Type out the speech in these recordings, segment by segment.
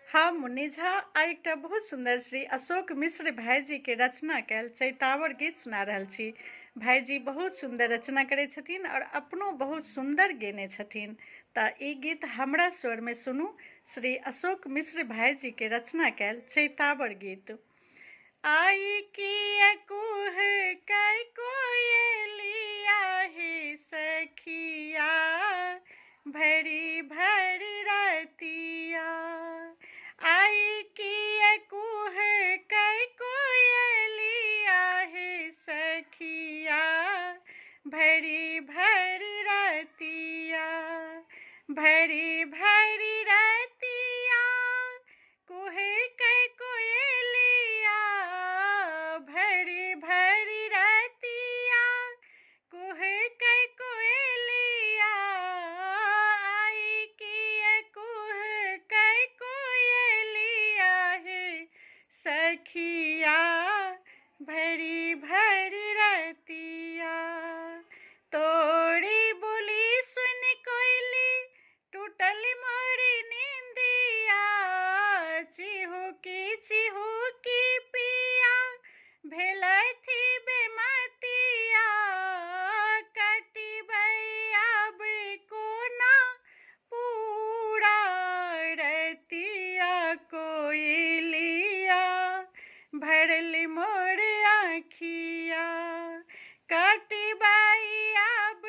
हम मुन्नी झा आ एकटा बहुत सुंदर श्री अशोक मिश्र भाईजी के रचना कैल चैतावर गीत सुना रहल छी। भाईजी बहुत सुंदर रचना करै छथिन और अपनो बहुत सुंदर गेने छथिन। तऽ ई गीत हमरा स्वर में सुनू। श्री अशोक मिश्र भाईजी के रचना कैल चैतावर गीत। आई की कुह कै कोयलिया हे सखिया भरी भरी रतिया। आई की कुह कै कोयलिया हे सखिया भरी भरी रतिया। भरी भरी रतिया कुहे कै कोयलिया भरी भरी रतिया कुहे कै कोयलिया। आई की कुह कै कोयलिया हे सखिया भरी भरी रतिया। तोड़ी बोली सुन कोयली टूटल मोरी नींदिया। चिहुकी पिया भेलै थी बेमतिया। कटिबै आब कोना पूरा रतिया। कोयलिया भरल मोर आँखिया। कटिबै आब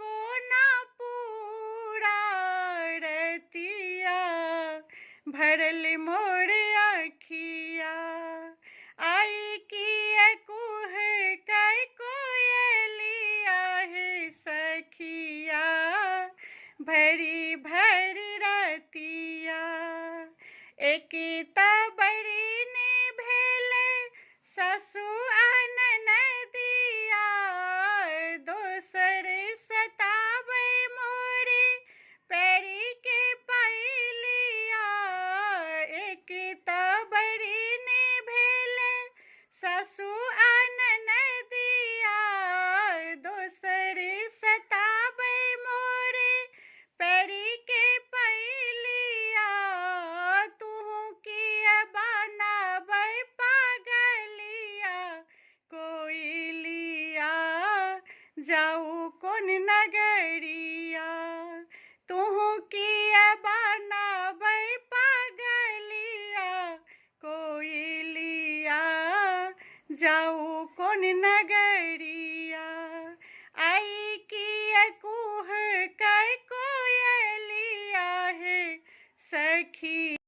कोना पूरा रतिया भरल मोर आँखिया। आई की कुह कै कोयलिया हे सखिया भरी भरी रतिया। एक बड़ी ने भेले ससु ननदिया। दोसर सताबै मोरे पैरी के पैलिया। एक बड़ी ने भेले ससु ननदिया। दोसर सताबै मोरे पैरी के पैलिया। तुहू किया बनाबै पागलिया। कोयलिया जाऊ कोन नगरिया। तुहू किया बनाबै पागलिया। कोयलिया जाऊ कोन नगरिया। आई की कुह कै कोयलिया हे सखी।